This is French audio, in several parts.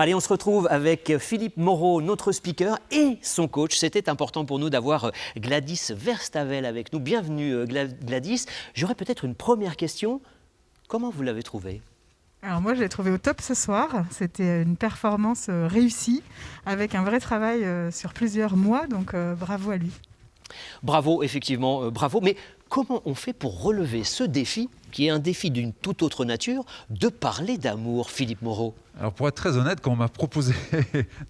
Allez, on se retrouve avec Philippe Moreau, notre speaker et son coach. C'était important pour nous d'avoir Gladys Verstavel avec nous. Bienvenue Gladys. J'aurais peut-être une première question. Comment vous l'avez trouvé ? Alors moi, je l'ai trouvé au top ce soir. C'était une performance réussie avec un vrai travail sur plusieurs mois. Donc bravo à lui. Bravo, effectivement, bravo. Mais comment on fait pour relever ce défi, qui est un défi d'une toute autre nature, de parler d'amour, Philippe Moreau ? Alors pour être très honnête, quand on m'a proposé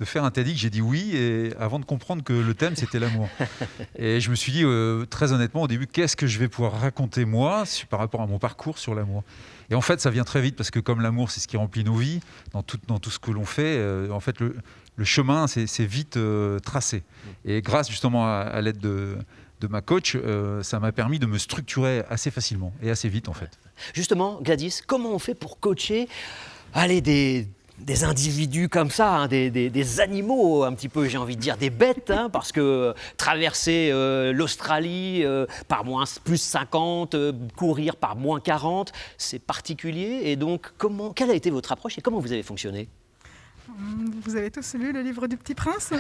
de faire un TEDx, j'ai dit oui, et avant de comprendre que le thème c'était l'amour. Et je me suis dit très honnêtement au début, qu'est-ce que je vais pouvoir raconter moi par rapport à mon parcours sur l'amour ? Et en fait ça vient très vite parce que comme l'amour c'est ce qui remplit nos vies, dans tout ce que l'on fait, en fait le chemin c'est vite tracé. Et grâce justement à l'aide de ma coach, ça m'a permis de me structurer assez facilement et assez vite en fait. Justement, Gladys, comment on fait pour coacher des individus comme ça, hein, des animaux un petit peu, j'ai envie de dire, des bêtes, hein, parce que traverser l'Australie par plus 50, courir par moins 40, c'est particulier. Et donc, quelle a été votre approche et comment vous avez fonctionné ? Vous avez tous lu le livre du Petit Prince ?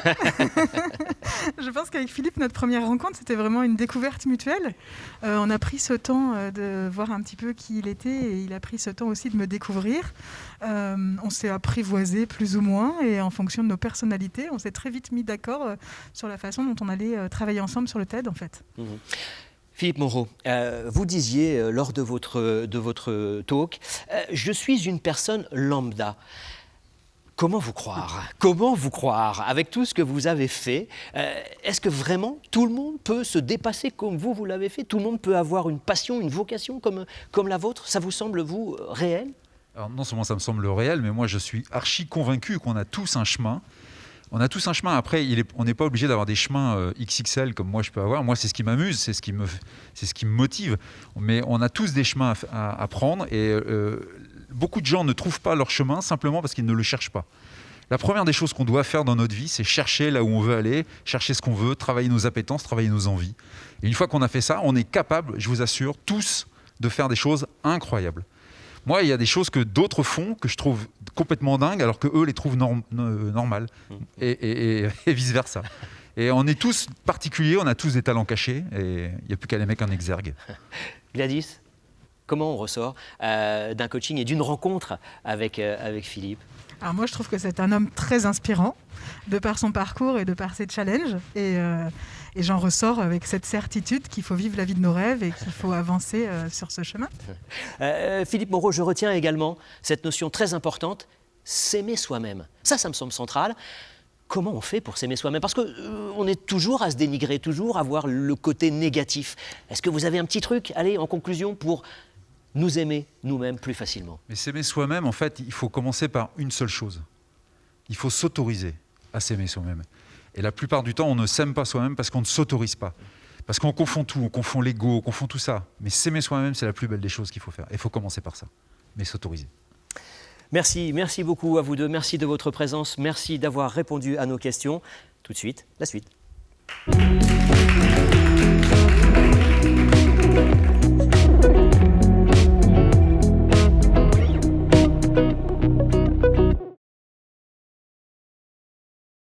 Je pense qu'avec Philippe, notre première rencontre, c'était vraiment une découverte mutuelle. On a pris ce temps de voir un petit peu qui il était et il a pris ce temps aussi de me découvrir. On s'est apprivoisé plus ou moins et en fonction de nos personnalités, on s'est très vite mis d'accord sur la façon dont on allait travailler ensemble sur le TED en fait. Mmh. Philippe Moreau, vous disiez lors de votre talk, je suis une personne lambda. Comment vous croire ? Comment vous croire ? Avec tout ce que vous avez fait, est-ce que vraiment tout le monde peut se dépasser comme vous l'avez fait ? Tout le monde peut avoir une passion, une vocation comme la vôtre ? Ça vous semble, vous, réel ? Alors non seulement ça me semble réel, mais moi je suis archi convaincu qu'on a tous un chemin. On a tous un chemin. Après, on n'est pas obligé d'avoir des chemins XXL comme moi je peux avoir. Moi, c'est ce qui m'amuse, c'est ce qui me motive. Mais on a tous des chemins à prendre et beaucoup de gens ne trouvent pas leur chemin simplement parce qu'ils ne le cherchent pas. La première des choses qu'on doit faire dans notre vie, c'est chercher là où on veut aller, chercher ce qu'on veut, travailler nos appétences, travailler nos envies. Et une fois qu'on a fait ça, on est capable, je vous assure, tous, de faire des choses incroyables. Moi, il y a des choses que d'autres font que je trouve complètement dingues alors qu'eux les trouvent normales et vice-versa. Et on est tous particuliers, on a tous des talents cachés et il n'y a plus qu'à les mettre en exergue. Gladys, comment on ressort d'un coaching et d'une rencontre avec Philippe ? Alors moi, je trouve que c'est un homme très inspirant, de par son parcours et de par ses challenges. Et j'en ressors avec cette certitude qu'il faut vivre la vie de nos rêves et qu'il faut avancer sur ce chemin. Philippe Moreau, je retiens également cette notion très importante, s'aimer soi-même. Ça me semble central. Comment on fait pour s'aimer soi-même ? Parce qu'on est toujours à se dénigrer, toujours à voir le côté négatif. Est-ce que vous avez un petit truc, allez, en conclusion, pour nous aimer nous-mêmes plus facilement ? Mais s'aimer soi-même, en fait, il faut commencer par une seule chose. Il faut s'autoriser à s'aimer soi-même. Et la plupart du temps, on ne s'aime pas soi-même parce qu'on ne s'autorise pas. Parce qu'on confond tout, on confond l'ego, on confond tout ça. Mais s'aimer soi-même, c'est la plus belle des choses qu'il faut faire. Et il faut commencer par ça, mais s'autoriser. Merci beaucoup à vous deux. Merci de votre présence. Merci d'avoir répondu à nos questions. Tout de suite, la suite.